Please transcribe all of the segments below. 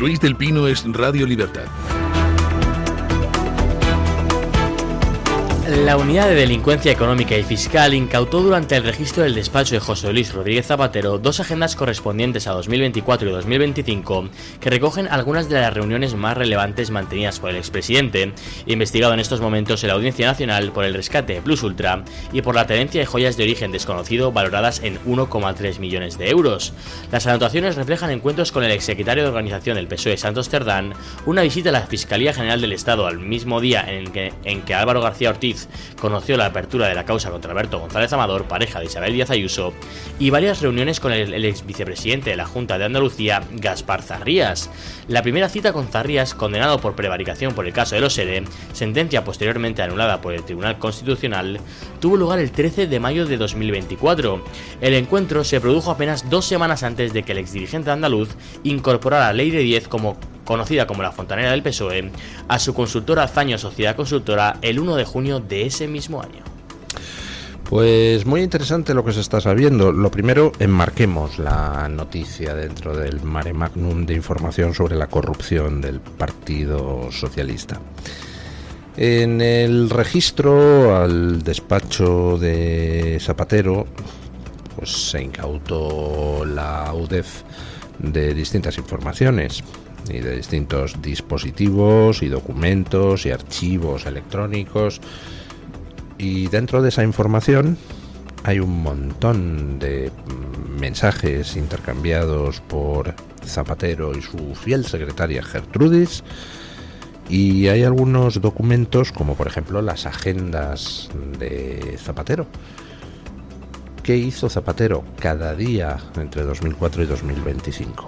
Luis del Pino es Radio Libertad. La Unidad de Delincuencia Económica y Fiscal incautó durante el registro del despacho de José Luis Rodríguez Zapatero 2 agendas correspondientes a 2024 y 2025 que recogen algunas de las reuniones más relevantes mantenidas por el expresidente, investigado en estos momentos en la Audiencia Nacional por el rescate de Plus Ultra y por la tenencia de joyas de origen desconocido valoradas en 1,3 millones de euros. Las anotaciones reflejan encuentros con el exsecretario de Organización del PSOE, Santos Cerdán, una visita a la Fiscalía General del Estado al mismo día en que Álvaro García Ortiz conoció la apertura de la causa contra Alberto González Amador, pareja de Isabel Díaz Ayuso, y varias reuniones con el ex vicepresidente de la Junta de Andalucía, Gaspar Zarrías. La primera cita con Zarrías, condenado por prevaricación por el caso de los ERE, sentencia posteriormente anulada por el Tribunal Constitucional, tuvo lugar el 13 de mayo de 2024. El encuentro se produjo apenas 2 semanas antes de que el exdirigente andaluz incorporara la Ley de 10 conocida como la Fontanera del PSOE, a su consultora Zaño Sociedad Consultora el 1 de junio de ese mismo año. Pues muy interesante lo que se está sabiendo. Lo primero, enmarquemos la noticia dentro del mare magnum de información sobre la corrupción del Partido Socialista. En el registro al despacho de Zapatero, pues se incautó la UDEF de distintas informaciones y de distintos dispositivos y documentos y archivos electrónicos, y dentro de esa información hay un montón de mensajes intercambiados por Zapatero y su fiel secretaria Gertrudis, y hay algunos documentos como por ejemplo las agendas de Zapatero. ¿Qué hizo Zapatero cada día entre 2004 y 2025?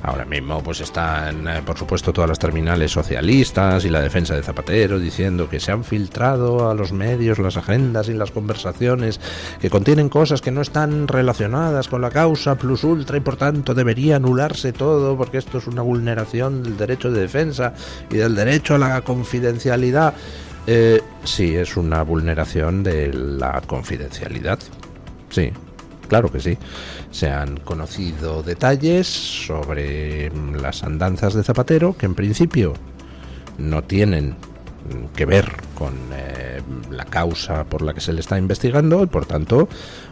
Ahora mismo pues están, por supuesto, todas las terminales socialistas y la defensa de Zapatero diciendo que se han filtrado a los medios las agendas y las conversaciones que contienen cosas que no están relacionadas con la causa Plus Ultra y por tanto debería anularse todo porque esto es una vulneración del derecho de defensa y del derecho a la confidencialidad. Sí, es una vulneración de la confidencialidad. Sí, claro que sí. Se han conocido detalles sobre las andanzas de Zapatero que en principio no tienen que ver con la causa por la que se le está investigando y por tanto,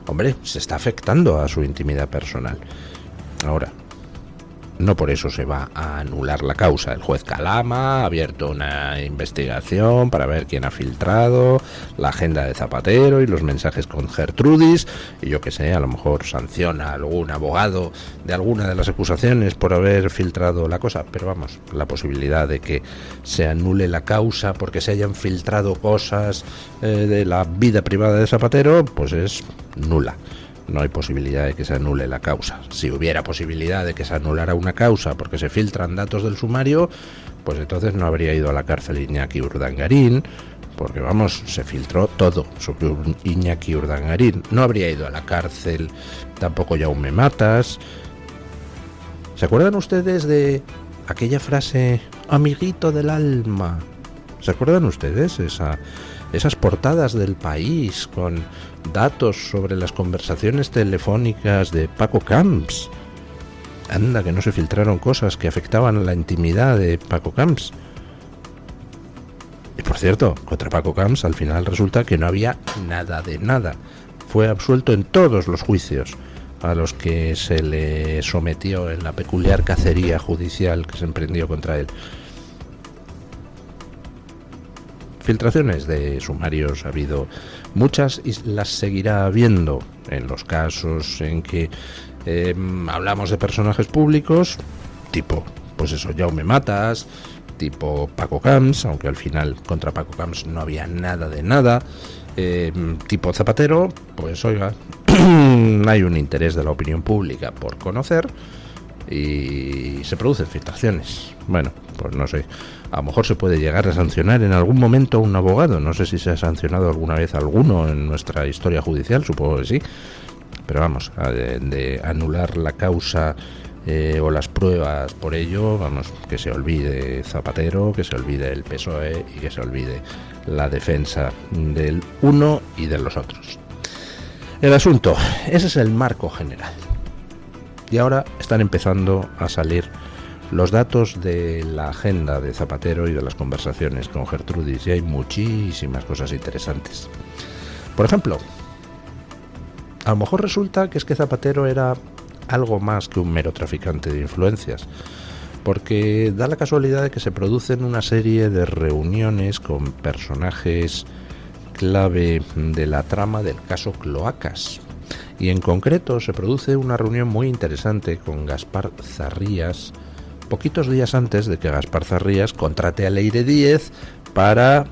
hombre, se está afectando a su intimidad personal. Ahora, no por eso se va a anular la causa. El juez Calama ha abierto una investigación para ver quién ha filtrado la agenda de Zapatero y los mensajes con Gertrudis, y yo que sé, a lo mejor sanciona a algún abogado de alguna de las acusaciones por haber filtrado la cosa, pero vamos, la posibilidad de que se anule la causa porque se hayan filtrado cosas de la vida privada de Zapatero, pues es nula. No hay posibilidad de que se anule la causa. Si hubiera posibilidad de que se anulara una causa porque se filtran datos del sumario, pues entonces no habría ido a la cárcel Iñaki Urdangarín, porque vamos, se filtró todo sobre Iñaki Urdangarín. No habría ido a la cárcel tampoco Jaume Matas. ¿Se acuerdan ustedes de aquella frase, amiguito del alma? ¿Se acuerdan ustedes esas portadas del País con datos sobre las conversaciones telefónicas de Paco Camps? Anda, que no se filtraron cosas que afectaban a la intimidad de Paco Camps. Y por cierto, contra Paco Camps al final resulta que no había nada de nada. Fue absuelto en todos los juicios a los que se le sometió en la peculiar cacería judicial que se emprendió contra él. Filtraciones de sumarios ha habido muchas y las seguirá habiendo en los casos en que hablamos de personajes públicos, tipo, pues eso, Jaume Matas, tipo Paco Camps, aunque al final contra Paco Camps no había nada de nada, tipo Zapatero, pues oiga, hay un interés de la opinión pública por conocer y se producen filtraciones. Bueno, pues no sé, a lo mejor se puede llegar a sancionar en algún momento a un abogado. No sé si se ha sancionado alguna vez a alguno en nuestra historia judicial, supongo que sí, pero vamos, de anular la causa o las pruebas por ello, vamos, que se olvide Zapatero, que se olvide el PSOE y que se olvide la defensa del uno y de los otros. El asunto, ese es el marco general. Y ahora están empezando a salir los datos de la agenda de Zapatero y de las conversaciones con Gertrudis, y hay muchísimas cosas interesantes. Por ejemplo, a lo mejor resulta que es que Zapatero era algo más que un mero traficante de influencias, porque da la casualidad de que se producen una serie de reuniones con personajes clave de la trama del caso Cloacas, y en concreto se produce una reunión muy interesante con Gaspar Zarrías, poquitos días antes de que Gaspar Zarrías contrate a Leire Díez para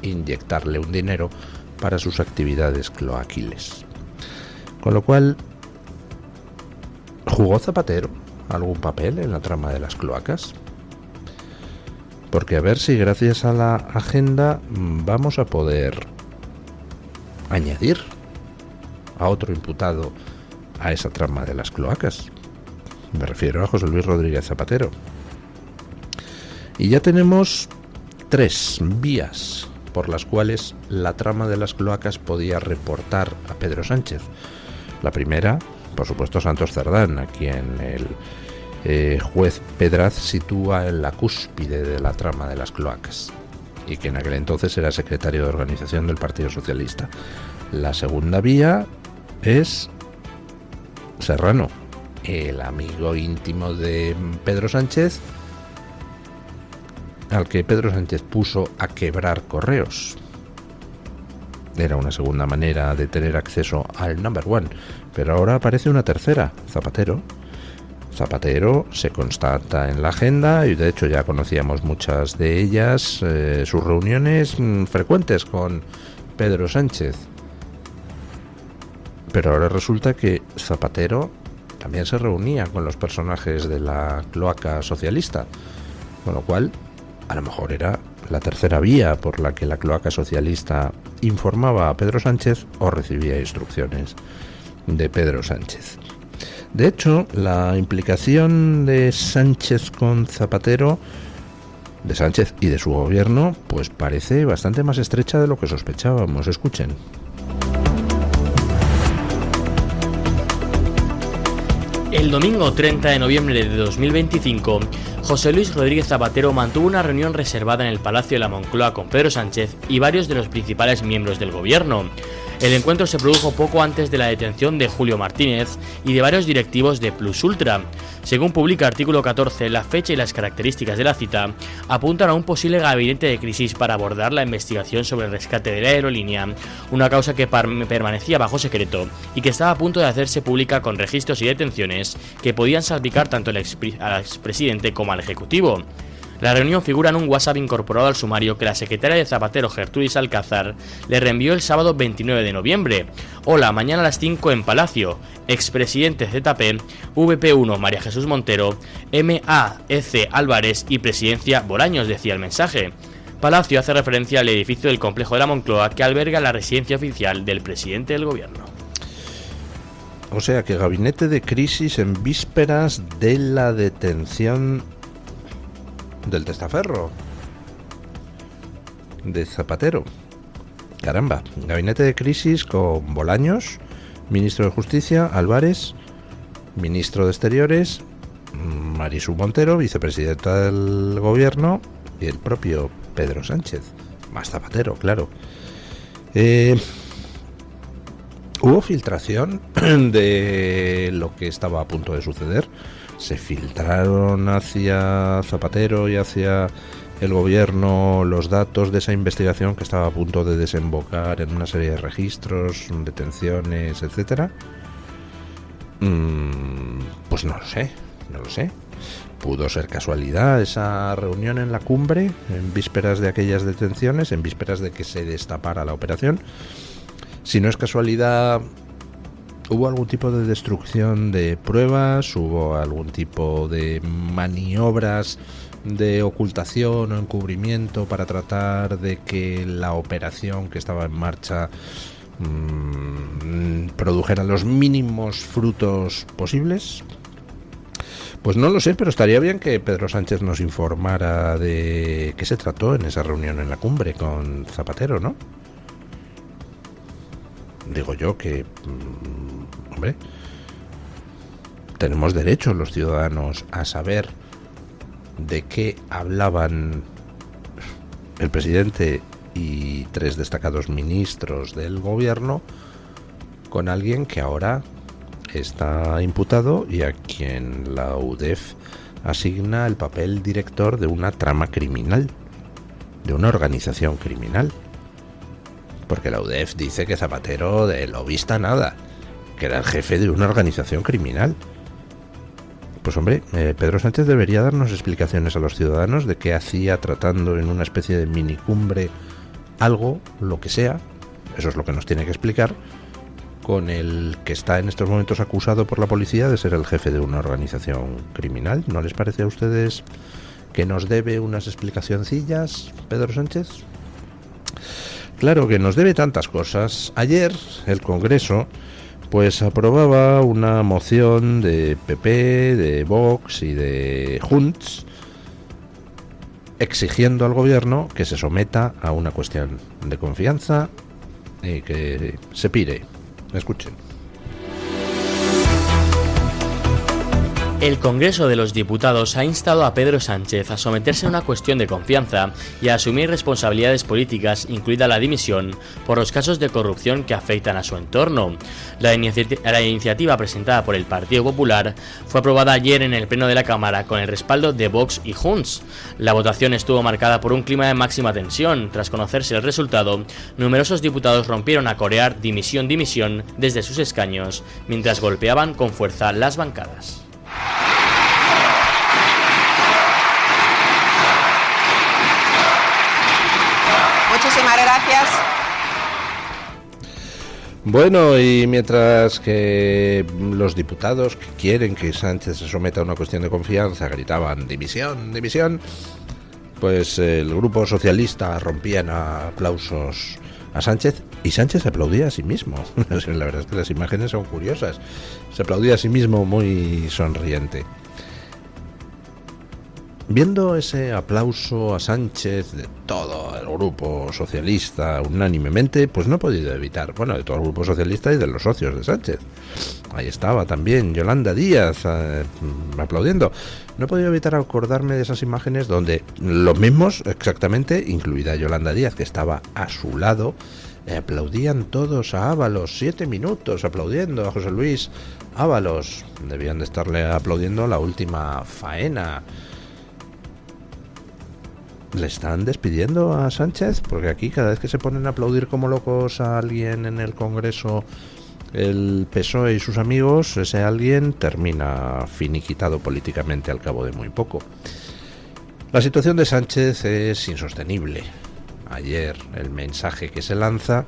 inyectarle un dinero para sus actividades cloaquiles. Con lo cual, ¿jugó Zapatero algún papel en la trama de las cloacas? Porque a ver si gracias a la agenda vamos a poder añadir a otro imputado a esa trama de las cloacas. Me refiero a José Luis Rodríguez Zapatero. Y ya tenemos 3 vías por las cuales la trama de las cloacas podía reportar a Pedro Sánchez. La primera, por supuesto, Santos Cerdán, a quien el juez Pedraz sitúa en la cúspide de la trama de las cloacas, y que en aquel entonces era secretario de organización del Partido Socialista. La segunda vía es Serrano, el amigo íntimo de Pedro Sánchez, al que Pedro Sánchez puso a quebrar correos. Era una segunda manera de tener acceso al number one, pero ahora aparece una tercera, Zapatero. Zapatero se constata en la agenda, y de hecho ya conocíamos muchas de ellas, sus reuniones frecuentes con Pedro Sánchez. Pero ahora resulta que Zapatero también se reunía con los personajes de la cloaca socialista, con lo cual a lo mejor era la tercera vía por la que la cloaca socialista informaba a Pedro Sánchez o recibía instrucciones de Pedro Sánchez. De hecho, la implicación de Sánchez con Zapatero, de Sánchez y de su gobierno, pues parece bastante más estrecha de lo que sospechábamos. Escuchen. El domingo 30 de noviembre de 2025, José Luis Rodríguez Zapatero mantuvo una reunión reservada en el Palacio de la Moncloa con Pedro Sánchez y varios de los principales miembros del gobierno. El encuentro se produjo poco antes de la detención de Julio Martínez y de varios directivos de Plus Ultra. Según publica Artículo 14, la fecha y las características de la cita apuntan a un posible gabinete de crisis para abordar la investigación sobre el rescate de la aerolínea, una causa que permanecía bajo secreto y que estaba a punto de hacerse pública con registros y detenciones que podían salpicar tanto al expresidente como al ejecutivo. La reunión figura en un WhatsApp incorporado al sumario que la secretaria de Zapatero, Gertrudis Alcázar, le reenvió el sábado 29 de noviembre. Hola, mañana a las 5 en Palacio. Expresidente ZP, VP1 María Jesús Montero, MAEC Álvarez y Presidencia Bolaños, decía el mensaje. Palacio hace referencia al edificio del complejo de la Moncloa que alberga la residencia oficial del presidente del gobierno. O sea que gabinete de crisis en vísperas de la detención del testaferro de Zapatero. Caramba, gabinete de crisis con Bolaños, ministro de Justicia, Álvarez, ministro de Exteriores, Marisú Montero, vicepresidenta del gobierno, y el propio Pedro Sánchez, más Zapatero, claro. Hubo filtración de lo que estaba a punto de suceder. Se filtraron hacia Zapatero y hacia el gobierno los datos de esa investigación que estaba a punto de desembocar en una serie de registros, detenciones, etcétera. Pues no lo sé. Pudo ser casualidad esa reunión en la cumbre, en vísperas de aquellas detenciones, en vísperas de que se destapara la operación. Si no es casualidad, ¿hubo algún tipo de destrucción de pruebas? ¿Hubo algún tipo de maniobras de ocultación o encubrimiento para tratar de que la operación que estaba en marcha produjera los mínimos frutos posibles? Pues no lo sé, pero estaría bien que Pedro Sánchez nos informara de qué se trató en esa reunión en la cumbre con Zapatero, ¿no? Digo yo que, hombre, tenemos derecho los ciudadanos a saber de qué hablaban el presidente y 3 destacados ministros del gobierno con alguien que ahora está imputado y a quien la UDEF asigna el papel director de una trama criminal, de una organización criminal. Porque la UDEF dice que Zapatero de lobista nada, que era el jefe de una organización criminal. Pues hombre, Pedro Sánchez debería darnos explicaciones a los ciudadanos de qué hacía tratando en una especie de minicumbre algo, lo que sea, eso es lo que nos tiene que explicar, con el que está en estos momentos acusado por la policía de ser el jefe de una organización criminal. ¿No les parece a ustedes que nos debe unas explicacioncillas, Pedro Sánchez? Claro que nos debe tantas cosas. Ayer el Congreso pues aprobaba una moción de PP, de Vox y de Junts exigiendo al gobierno que se someta a una cuestión de confianza y que se pire. Escuchen. El Congreso de los Diputados ha instado a Pedro Sánchez a someterse a una cuestión de confianza y a asumir responsabilidades políticas, incluida la dimisión, por los casos de corrupción que afectan a su entorno. La iniciativa presentada por el Partido Popular fue aprobada ayer en el Pleno de la Cámara con el respaldo de Vox y Junts. La votación estuvo marcada por un clima de máxima tensión. Tras conocerse el resultado, numerosos diputados rompieron a corear dimisión, dimisión desde sus escaños, mientras golpeaban con fuerza las bancadas. Muchísimas gracias. Bueno, y mientras que los diputados que quieren que Sánchez se someta a una cuestión de confianza gritaban dimisión, dimisión, pues el grupo socialista rompía en aplausos a Sánchez y Sánchez se aplaudía a sí mismo. La verdad es que las imágenes son curiosas. Se aplaudía a sí mismo muy sonriente. Viendo ese aplauso a Sánchez de todo el grupo socialista unánimemente, pues no he podido evitar, bueno, de todo el grupo socialista y de los socios de Sánchez. Ahí estaba también Yolanda Díaz aplaudiendo. No he podido evitar acordarme de esas imágenes donde los mismos, exactamente, incluida Yolanda Díaz, que estaba a su lado, aplaudían todos a Ábalos, 7 minutos aplaudiendo a José Luis Ábalos. Debían de estarle aplaudiendo la última faena. ¿Le están despidiendo a Sánchez? Porque aquí cada vez que se ponen a aplaudir como locos a alguien en el Congreso, el PSOE y sus amigos, ese alguien termina finiquitado políticamente al cabo de muy poco. La situación de Sánchez es insostenible. Ayer el mensaje que se lanza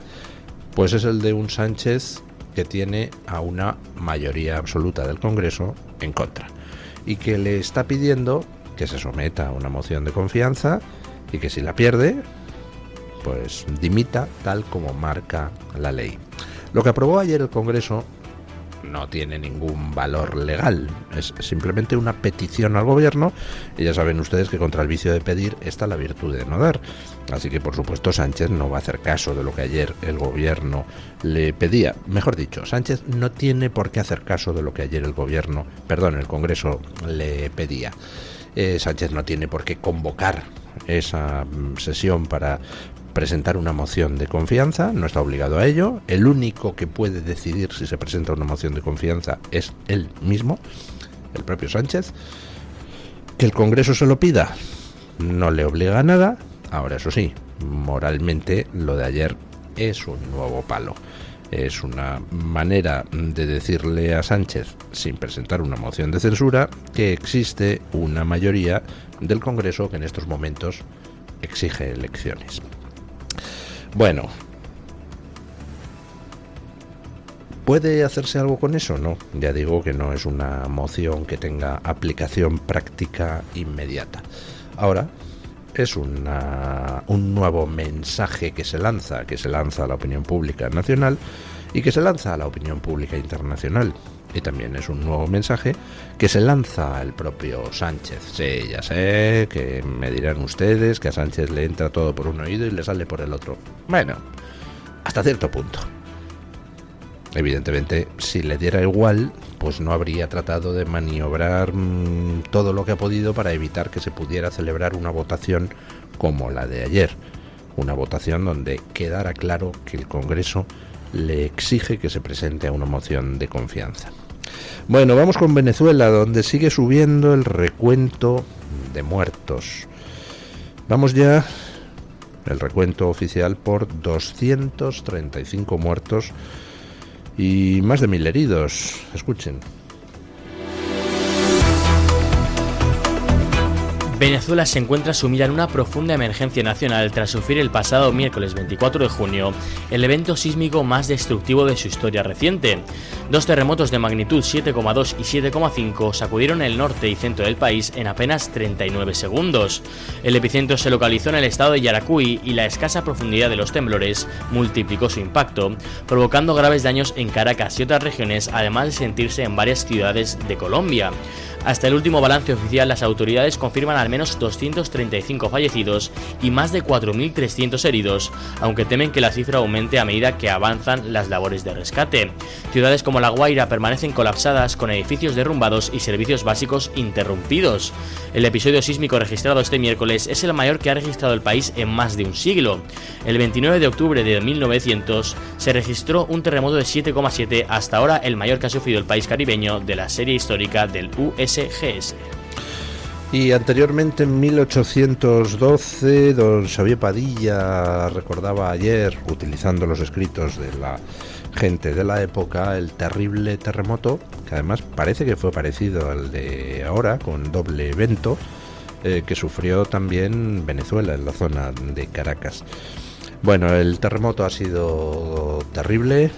pues es el de un Sánchez que tiene a una mayoría absoluta del Congreso en contra y que le está pidiendo que se someta a una moción de confianza y que si la pierde, pues dimita tal como marca la ley. Lo que aprobó ayer el Congreso no tiene ningún valor legal, es simplemente una petición al gobierno y ya saben ustedes que contra el vicio de pedir está la virtud de no dar. Así que por supuesto Sánchez no va a hacer caso de lo que ayer el gobierno le pedía. Mejor dicho, Sánchez no tiene por qué hacer caso de lo que ayer el Congreso le pedía. Sánchez no tiene por qué convocar esa sesión para presentar una moción de confianza, no está obligado a ello. El único que puede decidir si se presenta una moción de confianza es él mismo, el propio Sánchez. Que el Congreso se lo pida no le obliga a nada. Ahora, eso sí, moralmente lo de ayer es un nuevo palo. Es una manera de decirle a Sánchez, sin presentar una moción de censura, que existe una mayoría del Congreso que en estos momentos exige elecciones. Bueno, ¿puede hacerse algo con eso? No, ya digo que no es una moción que tenga aplicación práctica inmediata. Ahora es un nuevo mensaje que se lanza a la opinión pública nacional y que se lanza a la opinión pública internacional. Y también es un nuevo mensaje que se lanza al propio Sánchez. Sí, ya sé que me dirán ustedes que a Sánchez le entra todo por un oído y le sale por el otro. Bueno, hasta cierto punto. Evidentemente, si le diera igual, pues no habría tratado de maniobrar todo lo que ha podido para evitar que se pudiera celebrar una votación como la de ayer. Una votación donde quedara claro que el Congreso le exige que se presente a una moción de confianza. Bueno, vamos con Venezuela, donde sigue subiendo el recuento de muertos. Vamos ya, el recuento oficial, por 235 muertos y más de 1000 heridos. Escuchen. Venezuela se encuentra sumida en una profunda emergencia nacional tras sufrir el pasado miércoles 24 de junio el evento sísmico más destructivo de su historia reciente. 2 terremotos de magnitud 7,2 y 7,5 sacudieron el norte y centro del país en apenas 39 segundos. El epicentro se localizó en el estado de Yaracuy y la escasa profundidad de los temblores multiplicó su impacto, provocando graves daños en Caracas y otras regiones, además de sentirse en varias ciudades de Colombia. Hasta el último balance oficial, las autoridades confirman al menos 235 fallecidos y más de 4.300 heridos, aunque temen que la cifra aumente a medida que avanzan las labores de rescate. Ciudades como La Guaira permanecen colapsadas, con edificios derrumbados y servicios básicos interrumpidos. El episodio sísmico registrado este miércoles es el mayor que ha registrado el país en más de un siglo. El 29 de octubre de 1900 se registró un terremoto de 7,7, hasta ahora el mayor que ha sufrido el país caribeño de la serie histórica del USGS. Y anteriormente, en 1812, don Xavier Padilla recordaba ayer, utilizando los escritos de la gente de la época, el terrible terremoto, que además parece que fue parecido al de ahora, con doble evento, que sufrió también Venezuela, en la zona de Caracas. Bueno, el terremoto ha sido terrible.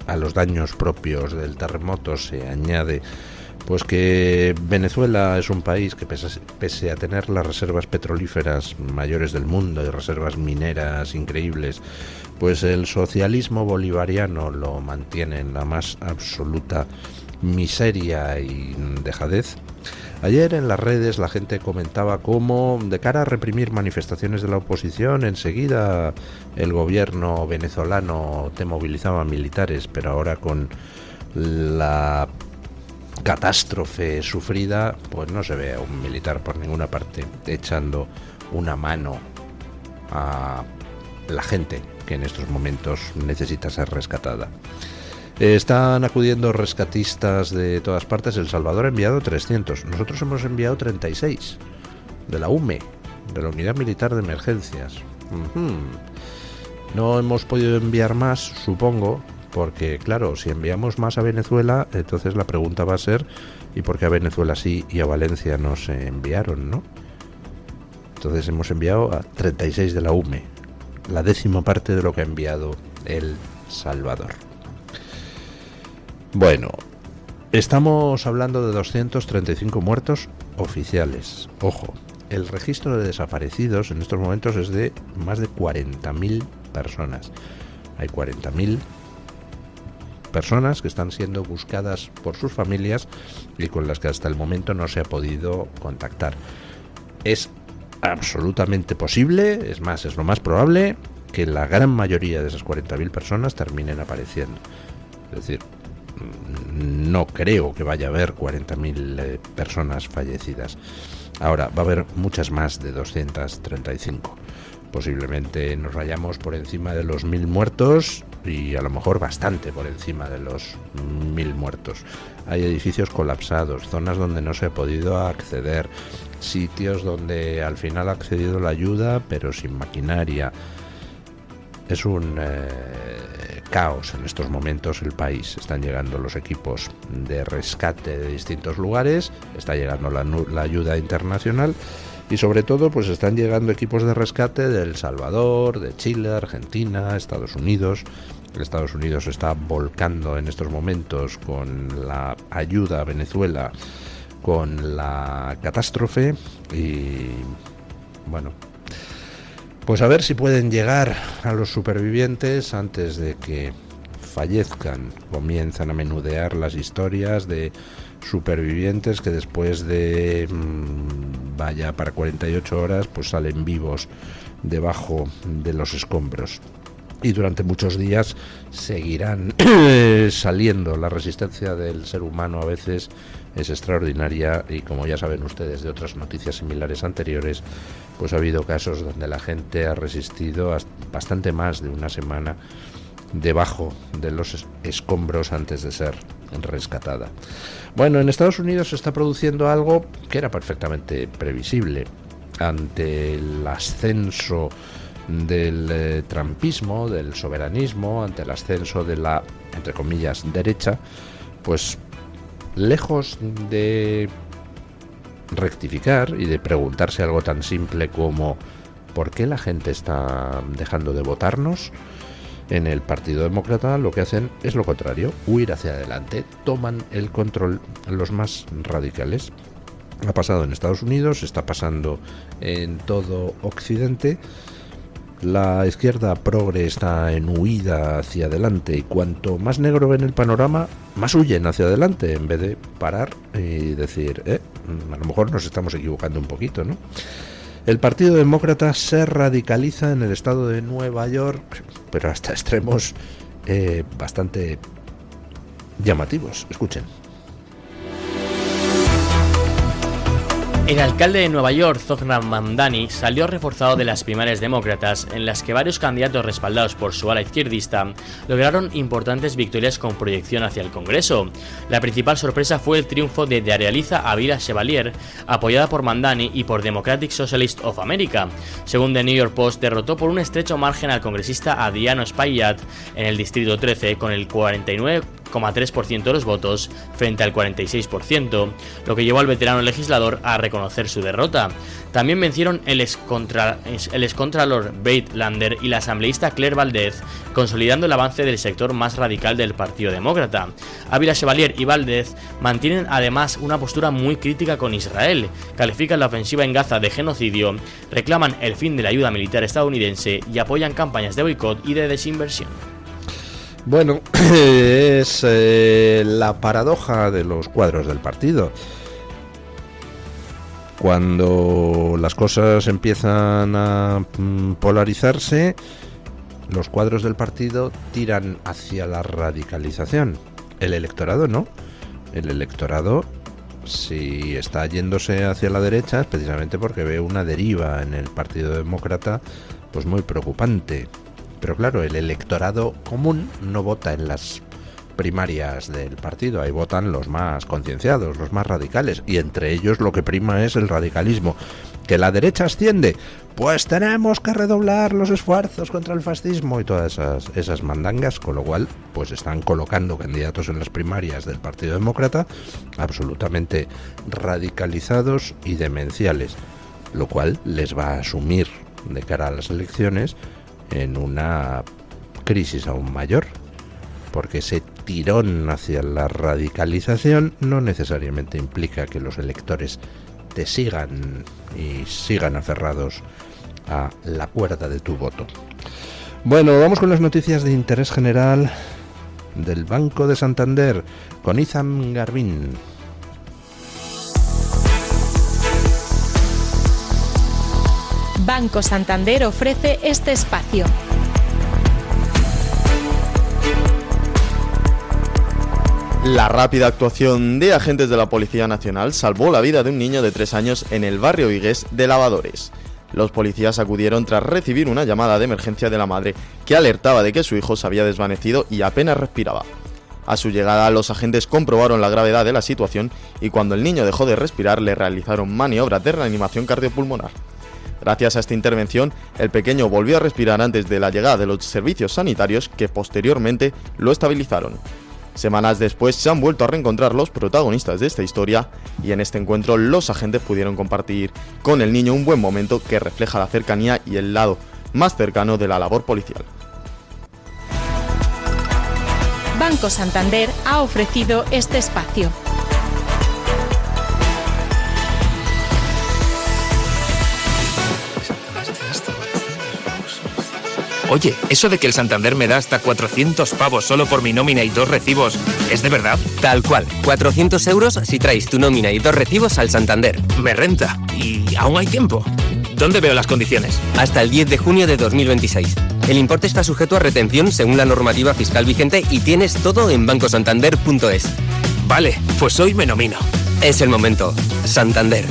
A los daños propios del terremoto se añade pues que Venezuela es un país que pese a tener las reservas petrolíferas mayores del mundo y reservas mineras increíbles, pues el socialismo bolivariano lo mantiene en la más absoluta miseria y dejadez. Ayer en las redes la gente comentaba cómo, de cara a reprimir manifestaciones de la oposición, enseguida el gobierno venezolano te movilizaba militares, pero ahora con la catástrofe sufrida, pues no se ve a un militar por ninguna parte echando una mano a la gente que en estos momentos necesita ser rescatada. Están acudiendo rescatistas de todas partes. El Salvador ha enviado 300. Nosotros hemos enviado 36 de la UME, de la Unidad Militar de Emergencias. No hemos podido enviar más, supongo, porque claro, si enviamos más a Venezuela, entonces la pregunta va a ser ¿y por qué a Venezuela sí y a Valencia no se enviaron, no? Entonces hemos enviado a 36 de la UME, la 10ª parte de lo que ha enviado El Salvador. Bueno, estamos hablando de 235 muertos oficiales. Ojo, el registro de desaparecidos en estos momentos es de más de 40.000 personas. Hay 40.000 personas que están siendo buscadas por sus familias y con las que hasta el momento no se ha podido contactar. Es absolutamente posible, es más, es lo más probable, que la gran mayoría de esas 40.000 personas terminen apareciendo. Es decir, no creo que vaya a haber 40.000 personas fallecidas. Ahora, va a haber muchas más de 235. Posiblemente nos vayamos por encima de los 1.000 muertos y a lo mejor bastante por encima de los 1.000 muertos. Hay edificios colapsados, zonas donde no se ha podido acceder, sitios donde al final ha accedido la ayuda pero sin maquinaria. Es un caos en estos momentos el país. Están llegando los equipos de rescate de distintos lugares, está llegando la ayuda internacional y sobre todo pues están llegando equipos de rescate de El Salvador, de Chile, Argentina, Estados Unidos. Estados Unidos se está volcando en estos momentos con la ayuda a Venezuela, con la catástrofe y bueno, pues a ver si pueden llegar a los supervivientes antes de que fallezcan. Comienzan a menudear las historias de supervivientes que después de vaya para 48 horas pues salen vivos debajo de los escombros. y durante muchos días seguirán saliendo. La resistencia del ser humano a veces es extraordinaria y, como ya saben ustedes de otras noticias similares anteriores, pues ha habido casos donde la gente ha resistido bastante más de una semana debajo de los escombros antes de ser rescatada. Bueno, en Estados Unidos se está produciendo algo que era perfectamente previsible. Ante el ascenso del trumpismo, del soberanismo, ante el ascenso de la, entre comillas, derecha, pues lejos de rectificar y de preguntarse algo tan simple como ¿por qué la gente está dejando de votarnos?, en el Partido Demócrata lo que hacen es lo contrario, huir hacia adelante, toman el control los más radicales. Ha pasado en Estados Unidos, está pasando en todo Occidente. La izquierda progre está en huida hacia adelante y cuanto más negro ven el panorama, más huyen hacia adelante en vez de parar y decir, a lo mejor nos estamos equivocando un poquito, ¿no? El Partido Demócrata se radicaliza en el estado de Nueva York, pero hasta extremos bastante llamativos. Escuchen. El alcalde de Nueva York, Zohran Mamdani, salió reforzado de las primarias demócratas, en las que varios candidatos respaldados por su ala izquierdista lograron importantes victorias con proyección hacia el Congreso. La principal sorpresa fue el triunfo de Darealiza Avila Chevalier, apoyada por Mamdani y por Democratic Socialists of America. Según The New York Post, derrotó por un estrecho margen al congresista Adriano Espaillat en el distrito 13 con el 49,3% de los votos frente al 46%, lo que llevó al veterano legislador a reconocer su derrota. También vencieron el excontralor Brett Lander y la asambleísta Claire Valdez, consolidando el avance del sector más radical del Partido Demócrata. Avila Chevalier y Valdez mantienen además una postura muy crítica con Israel, califican la ofensiva en Gaza de genocidio, reclaman el fin de la ayuda militar estadounidense y apoyan campañas de boicot y de desinversión. Bueno, es la paradoja de los cuadros del partido. Cuando las cosas empiezan a polarizarse, los cuadros del partido tiran hacia la radicalización. El electorado no. El electorado, si está yéndose hacia la derecha, es precisamente porque ve una deriva en el Partido Demócrata, pues muy preocupante. Pero claro, el electorado común no vota en las primarias del partido, ahí votan los más concienciados, los más radicales, y entre ellos lo que prima es el radicalismo. ¿Que la derecha asciende? Pues tenemos que redoblar los esfuerzos contra el fascismo y todas esas mandangas, con lo cual pues están colocando candidatos en las primarias del Partido Demócrata absolutamente radicalizados y demenciales, lo cual les va a sumir de cara a las elecciones en una crisis aún mayor, porque ese tirón hacia la radicalización no necesariamente implica que los electores te sigan y sigan aferrados a la cuerda de tu voto. Bueno, vamos con las noticias de interés general del Banco de Santander con Izam Garbin. Banco Santander ofrece este espacio. La rápida actuación de agentes de la Policía Nacional salvó la vida de un niño de 3 años en el barrio Vigués de Lavadores. Los policías acudieron tras recibir una llamada de emergencia de la madre que alertaba de que su hijo se había desvanecido y apenas respiraba. A su llegada, los agentes comprobaron la gravedad de la situación y cuando el niño dejó de respirar le realizaron maniobras de reanimación cardiopulmonar. Gracias a esta intervención, el pequeño volvió a respirar antes de la llegada de los servicios sanitarios que posteriormente lo estabilizaron. Semanas después se han vuelto a reencontrar los protagonistas de esta historia y en este encuentro los agentes pudieron compartir con el niño un buen momento que refleja la cercanía y el lado más cercano de la labor policial. Banco Santander ha ofrecido este espacio. Oye, eso de que el Santander me da hasta 400 pavos solo por mi nómina y 2 recibos, ¿es de verdad? Tal cual, 400 euros si traes tu nómina y 2 recibos al Santander. Me renta. ¿Y aún hay tiempo? ¿Dónde veo las condiciones? Hasta el 10 de junio de 2026. El importe está sujeto a retención según la normativa fiscal vigente y tienes todo en bancosantander.es. Vale, pues hoy me nomino. Es el momento. Santander.